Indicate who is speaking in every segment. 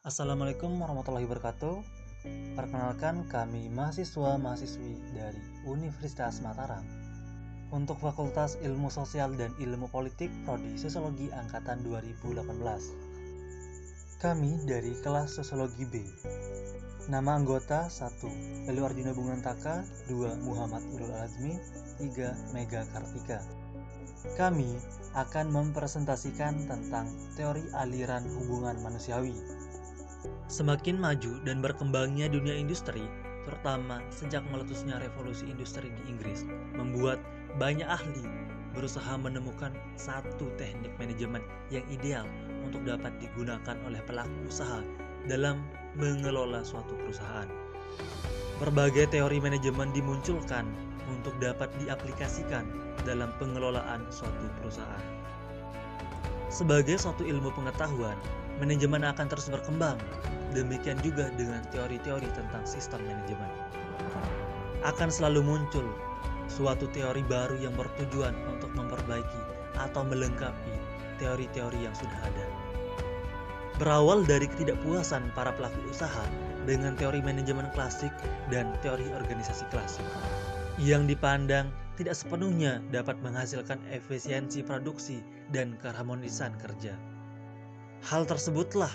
Speaker 1: Assalamualaikum warahmatullahi wabarakatuh. Perkenalkan, kami mahasiswa-mahasiswi dari Universitas Mataram untuk Fakultas Ilmu Sosial dan Ilmu Politik Prodi Sosiologi Angkatan 2018. Kami dari kelas Sosiologi B. Nama anggota 1. Elu Arjuna Bungantaka, 2. Muhammad Ulul Azmi, 3. Mega Kartika. Kami akan mempresentasikan tentang teori aliran hubungan manusiawi. Semakin maju dan berkembangnya dunia industri, terutama sejak meletusnya revolusi industri di Inggris, membuat banyak ahli berusaha menemukan satu teknik manajemen yang ideal untuk dapat digunakan oleh pelaku usaha dalam mengelola suatu perusahaan. Berbagai teori manajemen dimunculkan untuk dapat diaplikasikan dalam pengelolaan suatu perusahaan. Sebagai suatu ilmu pengetahuan, manajemen akan terus berkembang. Demikian juga dengan teori-teori tentang sistem manajemen. Akan selalu muncul suatu teori baru yang bertujuan untuk memperbaiki atau melengkapi teori-teori yang sudah ada. Berawal dari ketidakpuasan para pelaku usaha dengan teori manajemen klasik dan teori organisasi klasik, yang dipandang tidak sepenuhnya dapat menghasilkan efisiensi produksi dan keharmonisan kerja. Hal tersebutlah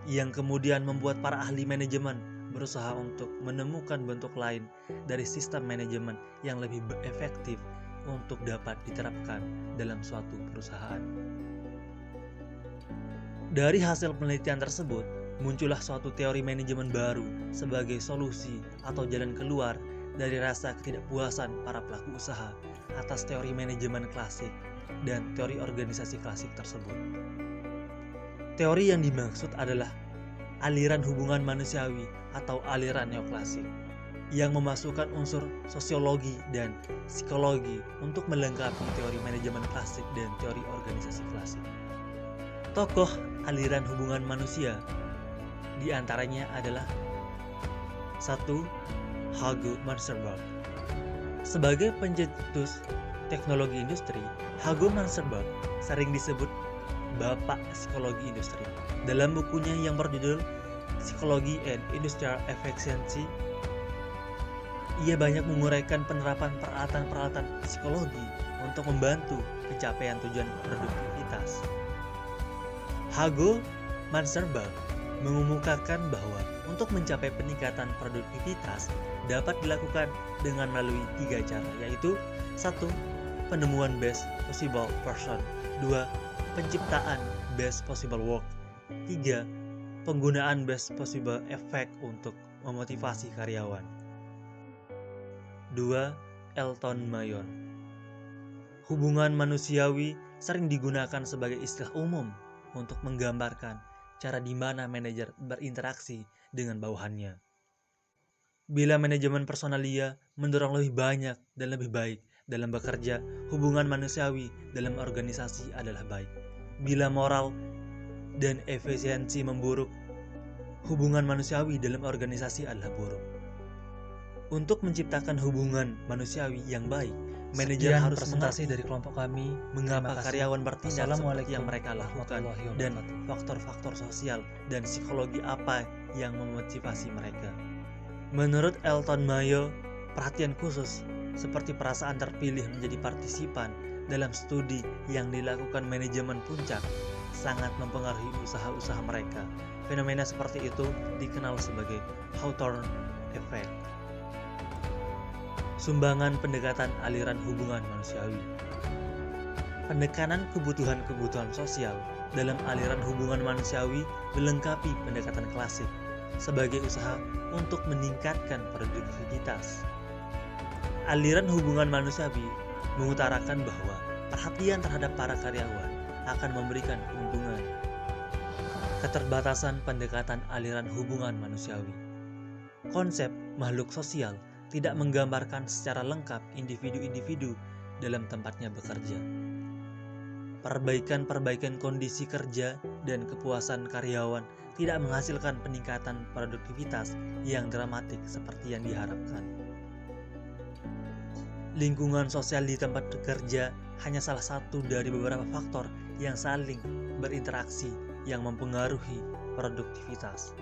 Speaker 1: yang kemudian membuat para ahli manajemen berusaha untuk menemukan bentuk lain dari sistem manajemen yang lebih efektif untuk dapat diterapkan dalam suatu perusahaan. Dari hasil penelitian tersebut, muncullah suatu teori manajemen baru sebagai solusi atau jalan keluar dari rasa ketidakpuasan para pelaku usaha atas teori manajemen klasik dan teori organisasi klasik tersebut. Teori yang dimaksud adalah aliran hubungan manusiawi atau aliran neoklasik yang memasukkan unsur sosiologi dan psikologi untuk melengkapi teori manajemen klasik dan teori organisasi klasik. Tokoh aliran hubungan manusia di antaranya adalah 1. Hugo Manserberg. Sebagai pencetus teknologi industri, Hugo Manserberg sering disebut Bapak Psikologi Industri. Dalam bukunya yang berjudul Psychology and Industrial Efficiency, ia banyak menguraikan penerapan peralatan-peralatan psikologi untuk membantu pencapaian tujuan produktivitas. Hugo Manserberg mengemukakan bahwa untuk mencapai peningkatan produktivitas dapat dilakukan dengan melalui 3 cara, yaitu 1. Penemuan best possible person, 2. Penciptaan best possible work, 3. Penggunaan best possible effect untuk memotivasi karyawan. 2. Elton Mayon. Hubungan manusiawi sering digunakan sebagai istilah umum untuk menggambarkan cara di mana manajer berinteraksi dengan bawahannya. Bila manajemen personalia mendorong lebih banyak dan lebih baik dalam bekerja, hubungan manusiawi dalam organisasi adalah baik. Bila moral dan efisiensi memburuk, hubungan manusiawi dalam organisasi adalah buruk. Untuk menciptakan hubungan manusiawi yang baik, manajer harus mengerti dari kelompok kami mengapa karyawan bertindak seperti yang mereka lakukan dan faktor-faktor sosial dan psikologi apa yang memotivasi mereka. Menurut Elton Mayo, perhatian khusus seperti perasaan terpilih menjadi partisipan dalam studi yang dilakukan manajemen puncak sangat mempengaruhi usaha-usaha mereka. Fenomena seperti itu dikenal sebagai Hawthorne Effect. Sumbangan pendekatan aliran hubungan manusiawi. Penekanan kebutuhan-kebutuhan sosial dalam aliran hubungan manusiawi melengkapi pendekatan klasik sebagai usaha untuk meningkatkan produktivitas. Aliran hubungan manusiawi mengutarakan bahwa perhatian terhadap para karyawan akan memberikan keuntungan. Keterbatasan pendekatan aliran hubungan manusiawi. Konsep makhluk sosial tidak menggambarkan secara lengkap individu-individu dalam tempatnya bekerja. Perbaikan-perbaikan kondisi kerja dan kepuasan karyawan tidak menghasilkan peningkatan produktivitas yang dramatik seperti yang diharapkan. Lingkungan sosial di tempat bekerja hanya salah satu dari beberapa faktor yang saling berinteraksi yang mempengaruhi produktivitas.